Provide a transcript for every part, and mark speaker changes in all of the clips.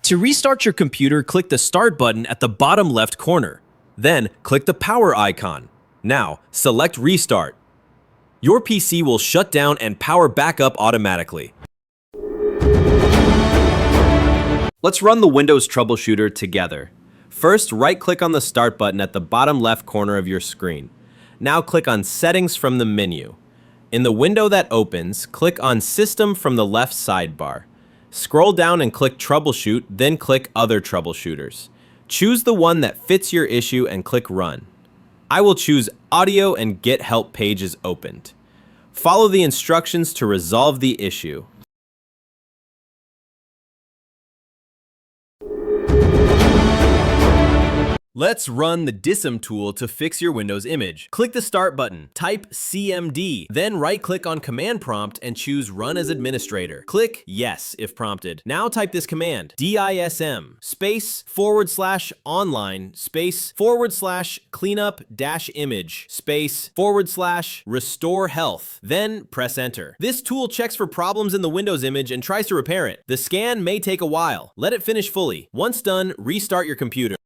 Speaker 1: To restart your computer, click the Start button at the bottom left corner. Then, click the power icon. Now, select Restart. Your PC will shut down and power back up automatically. Let's run the Windows Troubleshooter together. First, right-click on the Start button at the bottom left corner of your screen. Now click on Settings from the menu. In the window that opens, click on System from the left sidebar. Scroll down and click Troubleshoot, then click Other Troubleshooters. Choose the one that fits your issue and click Run. I will choose Audio and Get Help page is opened. Follow the instructions to resolve the issue. Let's run the DISM tool to fix your Windows image. Click the Start button, type CMD, then right-click on Command Prompt and choose Run as Administrator. Click Yes if prompted. Now type this command, DISM /online /cleanup-image /restore health. Then press Enter. This tool checks for problems in the Windows image and tries to repair it. The scan may take a while. Let it finish fully. Once done, restart your computer.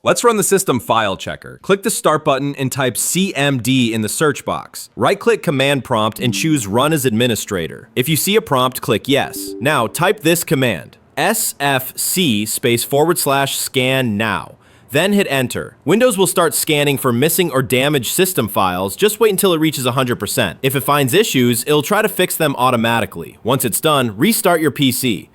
Speaker 1: Let's run the System File Checker. Click the Start button and type CMD in the search box. Right-click Command Prompt and choose Run as Administrator. If you see a prompt, click Yes. Now type this command, SFC /scan now. Then hit Enter. Windows will start scanning for missing or damaged system files. Just wait until it reaches 100%. If it finds issues, it'll try to fix them automatically. Once it's done, restart your PC.